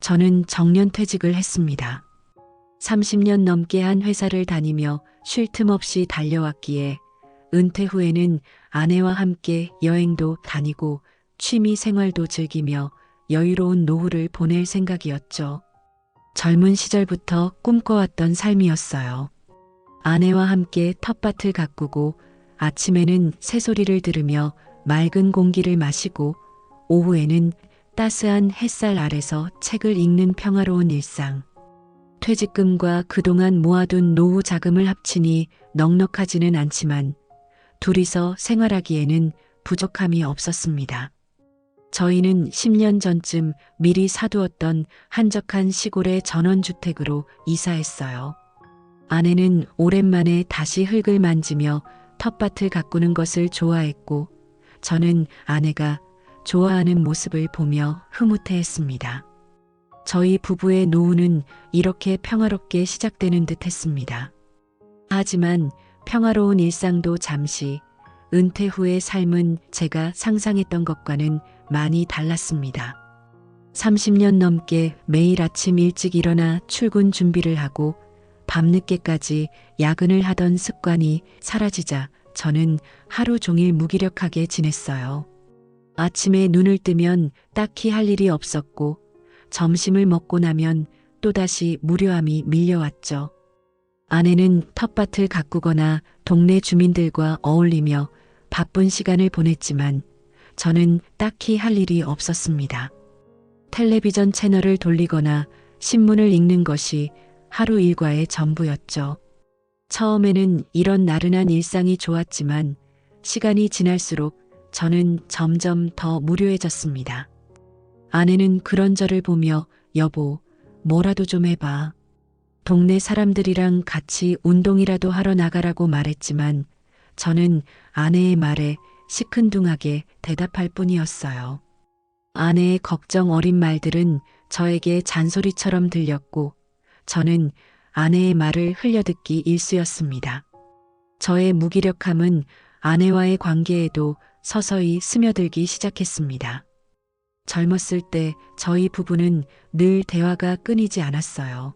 저는 정년퇴직을 했습니다. 30년 넘게 한 회사를 다니며 쉴 틈 없이 달려왔기에 은퇴 후에는 아내와 함께 여행도 다니고 취미 생활도 즐기며 여유로운 노후를 보낼 생각이었죠. 젊은 시절부터 꿈꿔왔던 삶이었어요. 아내와 함께 텃밭을 가꾸고 아침에는 새소리를 들으며 맑은 공기를 마시고 오후에는 따스한 햇살 아래서 책을 읽는 평화로운 일상. 퇴직금과 그동안 모아둔 노후 자금을 합치니 넉넉하지는 않지만 둘이서 생활하기에는 부족함이 없었습니다. 저희는 10년 전쯤 미리 사두었던 한적한 시골의 전원주택으로 이사했어요. 아내는 오랜만에 다시 흙을 만지며 텃밭을 가꾸는 것을 좋아했고 저는 아내가 좋아하는 모습을 보며 흐뭇해했습니다. 저희 부부의 노후는 이렇게 평화롭게 시작되는 듯 했습니다. 하지만 평화로운 일상도 잠시, 은퇴 후의 삶은 제가 상상했던 것과는 많이 달랐습니다. 30년 넘게 매일 아침 일찍 일어나 출근 준비를 하고 밤늦게까지 야근을 하던 습관이 사라지자 저는 하루 종일 무기력하게 지냈어요. 아침에 눈을 뜨면 딱히 할 일이 없었고 점심을 먹고 나면 또다시 무료함이 밀려왔죠. 아내는 텃밭을 가꾸거나 동네 주민들과 어울리며 바쁜 시간을 보냈지만 저는 딱히 할 일이 없었습니다. 텔레비전 채널을 돌리거나 신문을 읽는 것이 하루 일과의 전부였죠. 처음에는 이런 나른한 일상이 좋았지만 시간이 지날수록 저는 점점 더 무료해졌습니다. 아내는 그런 저를 보며 여보, 뭐라도 좀 해봐. 동네 사람들이랑 같이 운동이라도 하러 나가라고 말했지만 저는 아내의 말에 시큰둥하게 대답할 뿐이었어요. 아내의 걱정 어린 말들은 저에게 잔소리처럼 들렸고 저는 아내의 말을 흘려듣기 일쑤였습니다. 저의 무기력함은 아내와의 관계에도 서서히 스며들기 시작했습니다. 젊었을 때 저희 부부는 늘 대화가 끊이지 않았어요.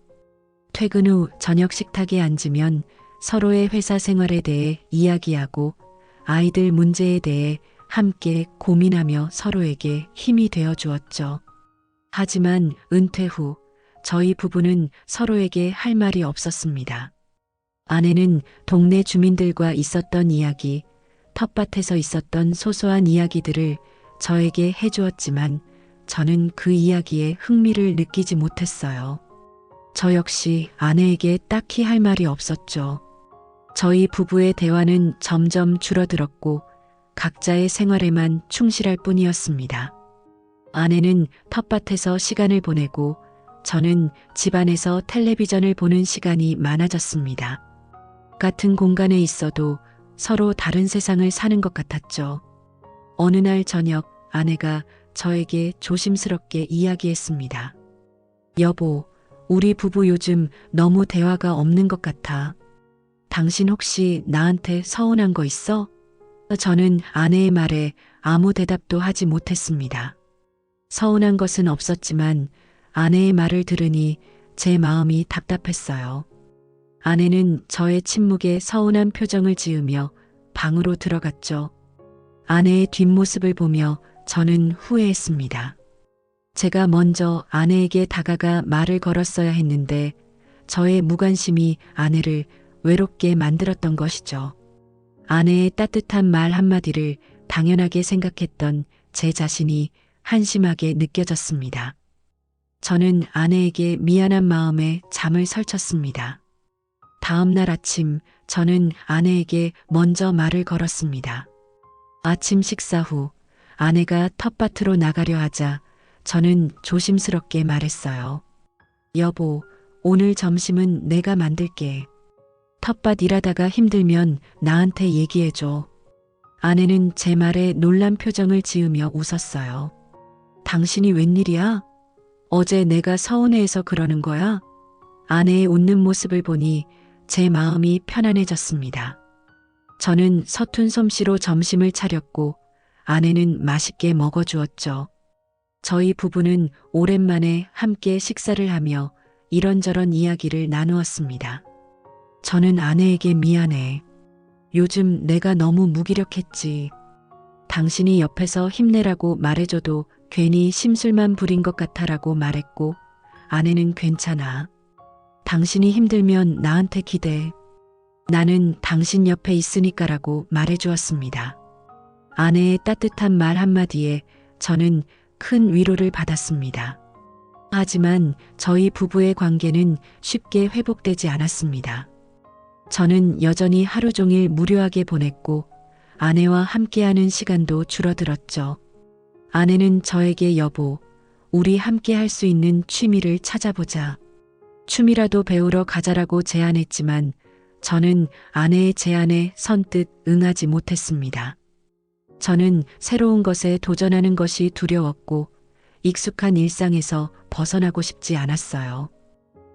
퇴근 후 저녁 식탁에 앉으면 서로의 회사 생활에 대해 이야기하고 아이들 문제에 대해 함께 고민하며 서로에게 힘이 되어 주었죠. 하지만 은퇴 후 저희 부부는 서로에게 할 말이 없었습니다. 아내는 동네 주민들과 있었던 이야기, 텃밭에서 있었던 소소한 이야기들을 저에게 해주었지만 저는 그 이야기에 흥미를 느끼지 못했어요. 저 역시 아내에게 딱히 할 말이 없었죠. 저희 부부의 대화는 점점 줄어들었고 각자의 생활에만 충실할 뿐이었습니다. 아내는 텃밭에서 시간을 보내고 저는 집안에서 텔레비전을 보는 시간이 많아졌습니다. 같은 공간에 있어도 서로 다른 세상을 사는 것 같았죠. 어느 날 저녁 아내가 저에게 조심스럽게 이야기했습니다. 여보, 우리 부부 요즘 너무 대화가 없는 것 같아. 당신 혹시 나한테 서운한 거 있어? 저는 아내의 말에 아무 대답도 하지 못했습니다. 서운한 것은 없었지만 아내의 말을 들으니 제 마음이 답답했어요. 아내는 저의 침묵에 서운한 표정을 지으며 방으로 들어갔죠. 아내의 뒷모습을 보며 저는 후회했습니다. 제가 먼저 아내에게 다가가 말을 걸었어야 했는데 저의 무관심이 아내를 외롭게 만들었던 것이죠. 아내의 따뜻한 말 한마디를 당연하게 생각했던 제 자신이 한심하게 느껴졌습니다. 저는 아내에게 미안한 마음에 잠을 설쳤습니다. 다음 날 아침 저는 아내에게 먼저 말을 걸었습니다. 아침 식사 후 아내가 텃밭으로 나가려 하자 저는 조심스럽게 말했어요. 여보, 오늘 점심은 내가 만들게. 텃밭 일하다가 힘들면 나한테 얘기해줘. 아내는 제 말에 놀란 표정을 지으며 웃었어요. 당신이 웬일이야? 어제 내가 서운해해서 그러는 거야? 아내의 웃는 모습을 보니 제 마음이 편안해졌습니다. 저는 서툰 솜씨로 점심을 차렸고 아내는 맛있게 먹어주었죠. 저희 부부는 오랜만에 함께 식사를 하며 이런저런 이야기를 나누었습니다. 저는 아내에게 미안해. 요즘 내가 너무 무기력했지. 당신이 옆에서 힘내라고 말해줘도 괜히 심술만 부린 것 같아라고 말했고, 아내는 괜찮아. 당신이 힘들면 나한테 기대. 나는 당신 옆에 있으니까라고 말해주었습니다. 아내의 따뜻한 말 한마디에 저는 큰 위로를 받았습니다. 하지만 저희 부부의 관계는 쉽게 회복되지 않았습니다. 저는 여전히 하루 종일 무료하게 보냈고 아내와 함께하는 시간도 줄어들었죠. 아내는 저에게 여보, 우리 함께 할 수 있는 취미를 찾아보자. 춤이라도 배우러 가자라고 제안했지만 저는 아내의 제안에 선뜻 응하지 못했습니다. 저는 새로운 것에 도전하는 것이 두려웠고 익숙한 일상에서 벗어나고 싶지 않았어요.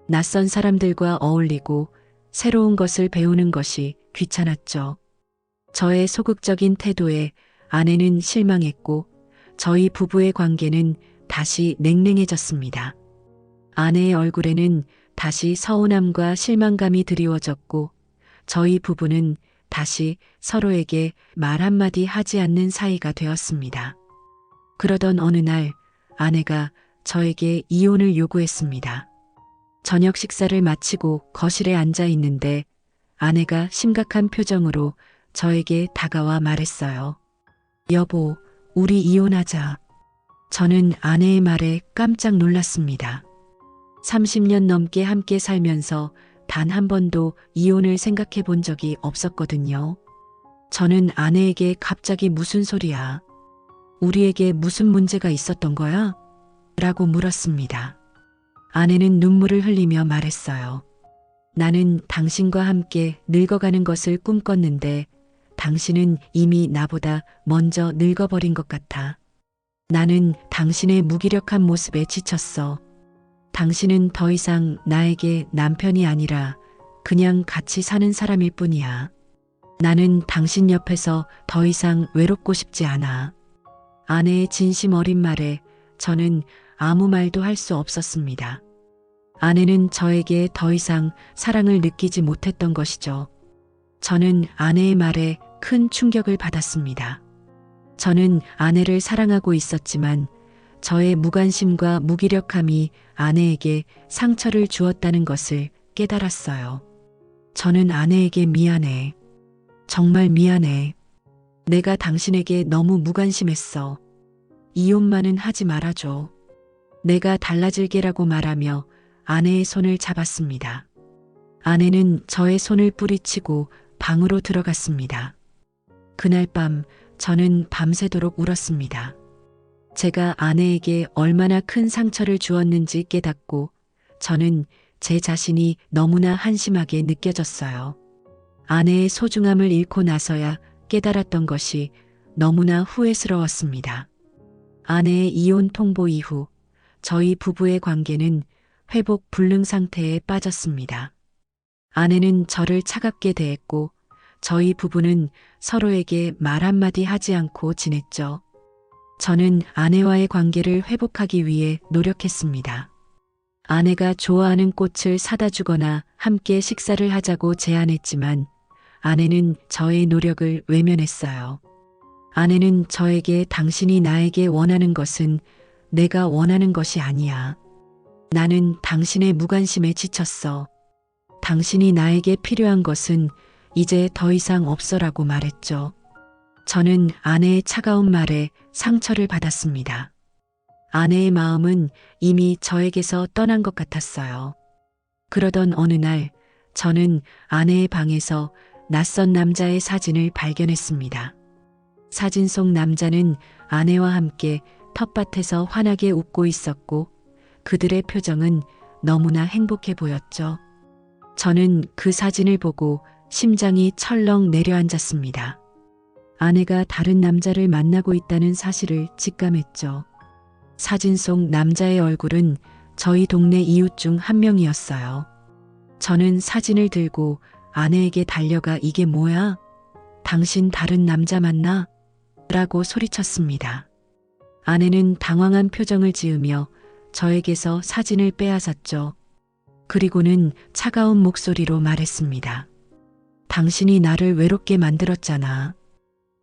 낯선 사람들과 어울리고 새로운 것을 배우는 것이 귀찮았죠. 저의 소극적인 태도에 아내는 실망했고 저희 부부의 관계는 다시 냉랭해졌습니다. 아내의 얼굴에는 다시 서운함과 실망감이 드리워졌고 저희 부부는 다시 서로에게 말 한마디 하지 않는 사이가 되었습니다. 그러던 어느 날 아내가 저에게 이혼을 요구했습니다. 저녁 식사를 마치고 거실에 앉아 있는데 아내가 심각한 표정으로 저에게 다가와 말했어요. 여보, 우리 이혼하자. 저는 아내의 말에 깜짝 놀랐습니다. 30년 넘게 함께 살면서 단 한 번도 이혼을 생각해 본 적이 없었거든요. 저는 아내에게 갑자기 무슨 소리야? 우리에게 무슨 문제가 있었던 거야? 라고 물었습니다. 아내는 눈물을 흘리며 말했어요. 나는 당신과 함께 늙어가는 것을 꿈꿨는데 당신은 이미 나보다 먼저 늙어버린 것 같아. 나는 당신의 무기력한 모습에 지쳤어. 당신은 더 이상 나에게 남편이 아니라 그냥 같이 사는 사람일 뿐이야. 나는 당신 옆에서 더 이상 외롭고 싶지 않아. 아내의 진심 어린 말에 저는 아무 말도 할 수 없었습니다. 아내는 저에게 더 이상 사랑을 느끼지 못했던 것이죠. 저는 아내의 말에 큰 충격을 받았습니다. 저는 아내를 사랑하고 있었지만 저의 무관심과 무기력함이 아내에게 상처를 주었다는 것을 깨달았어요. 저는 아내에게 미안해. 정말 미안해. 내가 당신에게 너무 무관심했어. 이혼만은 하지 말아줘. 내가 달라질 게라고 말하며 아내의 손을 잡았습니다. 아내는 저의 손을 뿌리치고 방으로 들어갔습니다. 그날 밤 저는 밤새도록 울었습니다. 제가 아내에게 얼마나 큰 상처를 주었는지 깨닫고 저는 제 자신이 너무나 한심하게 느껴졌어요. 아내의 소중함을 잃고 나서야 깨달았던 것이 너무나 후회스러웠습니다. 아내의 이혼 통보 이후 저희 부부의 관계는 회복 불능 상태에 빠졌습니다. 아내는 저를 차갑게 대했고 저희 부부는 서로에게 말 한마디 하지 않고 지냈죠. 저는 아내와의 관계를 회복하기 위해 노력했습니다. 아내가 좋아하는 꽃을 사다 주거나 함께 식사를 하자고 제안했지만 아내는 저의 노력을 외면했어요. 아내는 저에게 당신이 나에게 원하는 것은 내가 원하는 것이 아니야. 나는 당신의 무관심에 지쳤어. 당신이 나에게 필요한 것은 이제 더 이상 없어라고 말했죠. 저는 아내의 차가운 말에 상처를 받았습니다. 아내의 마음은 이미 저에게서 떠난 것 같았어요. 그러던 어느 날 저는 아내의 방에서 낯선 남자의 사진을 발견했습니다. 사진 속 남자는 아내와 함께 텃밭에서 환하게 웃고 있었고 그들의 표정은 너무나 행복해 보였죠. 저는 그 사진을 보고 심장이 철렁 내려앉았습니다. 아내가 다른 남자를 만나고 있다는 사실을 직감했죠. 사진 속 남자의 얼굴은 저희 동네 이웃 중 한 명이었어요. 저는 사진을 들고 아내에게 달려가 이게 뭐야? 당신 다른 남자 만나? 라고 소리쳤습니다. 아내는 당황한 표정을 지으며 저에게서 사진을 빼앗았죠. 그리고는 차가운 목소리로 말했습니다. 당신이 나를 외롭게 만들었잖아.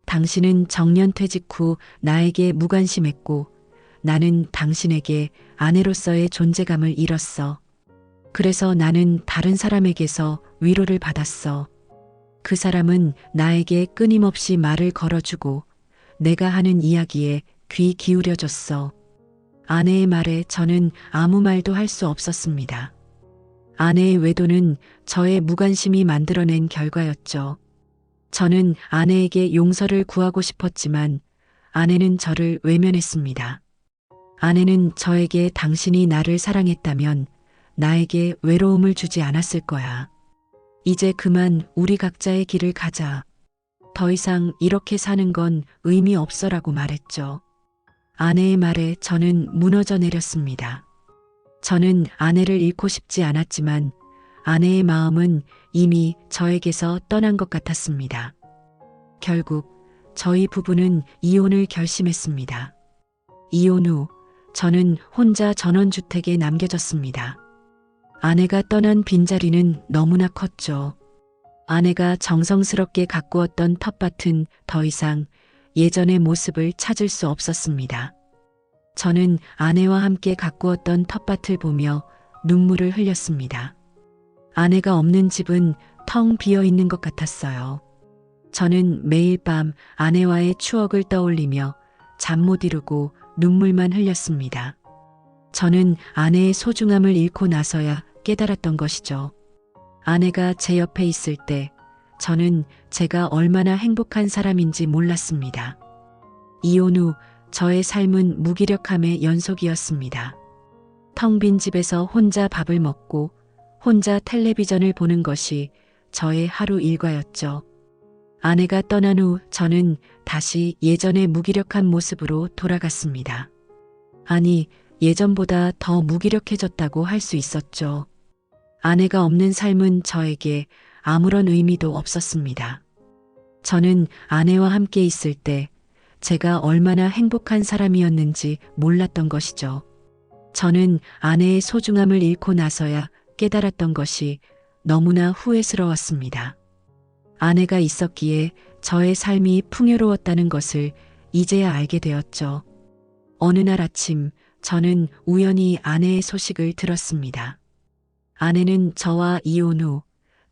당신은 정년퇴직 후 나에게 무관심했고 나는 당신에게 아내로서의 존재감을 잃었어. 그래서 나는 다른 사람에게서 위로를 받았어. 그 사람은 나에게 끊임없이 말을 걸어주고 내가 하는 이야기에 귀 기울여줬어. 아내의 말에 저는 아무 말도 할 수 없었습니다. 아내의 외도는 저의 무관심이 만들어낸 결과였죠. 저는 아내에게 용서를 구하고 싶었지만 아내는 저를 외면했습니다. 아내는 저에게 당신이 나를 사랑했다면 나에게 외로움을 주지 않았을 거야. 이제 그만 우리 각자의 길을 가자. 더 이상 이렇게 사는 건 의미 없어라고 말했죠. 아내의 말에 저는 무너져 내렸습니다. 저는 아내를 잃고 싶지 않았지만 아내의 마음은 이미 저에게서 떠난 것 같았습니다. 결국 저희 부부는 이혼을 결심했습니다. 이혼 후 저는 혼자 전원주택에 남겨졌습니다. 아내가 떠난 빈자리는 너무나 컸죠. 아내가 정성스럽게 가꾸었던 텃밭은 더 이상 예전의 모습을 찾을 수 없었습니다. 저는 아내와 함께 가꾸었던 텃밭을 보며 눈물을 흘렸습니다. 아내가 없는 집은 텅 비어 있는 것 같았어요. 저는 매일 밤 아내와의 추억을 떠올리며 잠 못 이루고 눈물만 흘렸습니다. 저는 아내의 소중함을 잃고 나서야 깨달았던 것이죠. 아내가 제 옆에 있을 때 저는 제가 얼마나 행복한 사람인지 몰랐습니다. 이혼 후 저의 삶은 무기력함의 연속이었습니다. 텅 빈 집에서 혼자 밥을 먹고 혼자 텔레비전을 보는 것이 저의 하루 일과였죠. 아내가 떠난 후 저는 다시 예전의 무기력한 모습으로 돌아갔습니다. 아니, 예전보다 더 무기력해졌다고 할 수 있었죠. 아내가 없는 삶은 저에게 아무런 의미도 없었습니다. 저는 아내와 함께 있을 때 제가 얼마나 행복한 사람이었는지 몰랐던 것이죠. 저는 아내의 소중함을 잃고 나서야 깨달았던 것이 너무나 후회스러웠습니다. 아내가 있었기에 저의 삶이 풍요로웠다는 것을 이제야 알게 되었죠. 어느 날 아침 저는 우연히 아내의 소식을 들었습니다. 아내는 저와 이혼 후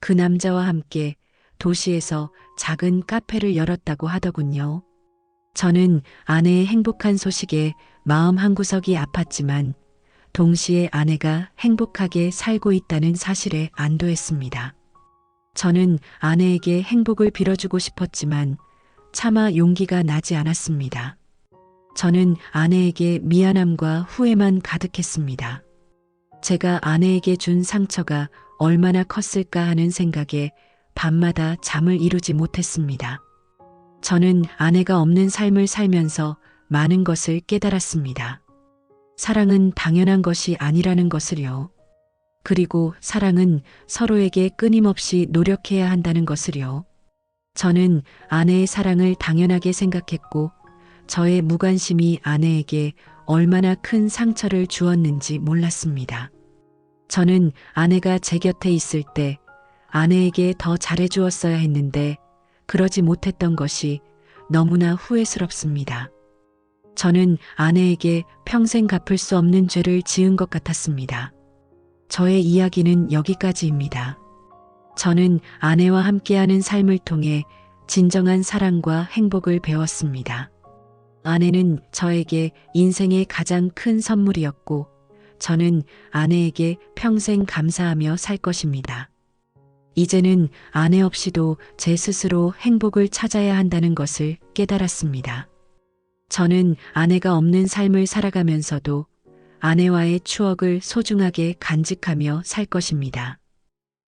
그 남자와 함께 도시에서 작은 카페를 열었다고 하더군요. 저는 아내의 행복한 소식에 마음 한구석이 아팠지만 동시에 아내가 행복하게 살고 있다는 사실에 안도했습니다. 저는 아내에게 행복을 빌어주고 싶었지만 차마 용기가 나지 않았습니다. 저는 아내에게 미안함과 후회만 가득했습니다. 제가 아내에게 준 상처가 얼마나 컸을까 하는 생각에 밤마다 잠을 이루지 못했습니다. 저는 아내가 없는 삶을 살면서 많은 것을 깨달았습니다. 사랑은 당연한 것이 아니라는 것을요. 그리고 사랑은 서로에게 끊임없이 노력해야 한다는 것을요. 저는 아내의 사랑을 당연하게 생각했고 저의 무관심이 아내에게 얼마나 큰 상처를 주었는지 몰랐습니다. 저는 아내가 제 곁에 있을 때 아내에게 더 잘해주었어야 했는데 그러지 못했던 것이 너무나 후회스럽습니다. 저는 아내에게 평생 갚을 수 없는 죄를 지은 것 같았습니다. 저의 이야기는 여기까지입니다. 저는 아내와 함께하는 삶을 통해 진정한 사랑과 행복을 배웠습니다. 아내는 저에게 인생의 가장 큰 선물이었고 저는 아내에게 평생 감사하며 살 것입니다. 이제는 아내 없이도 제 스스로 행복을 찾아야 한다는 것을 깨달았습니다. 저는 아내가 없는 삶을 살아가면서도 아내와의 추억을 소중하게 간직하며 살 것입니다.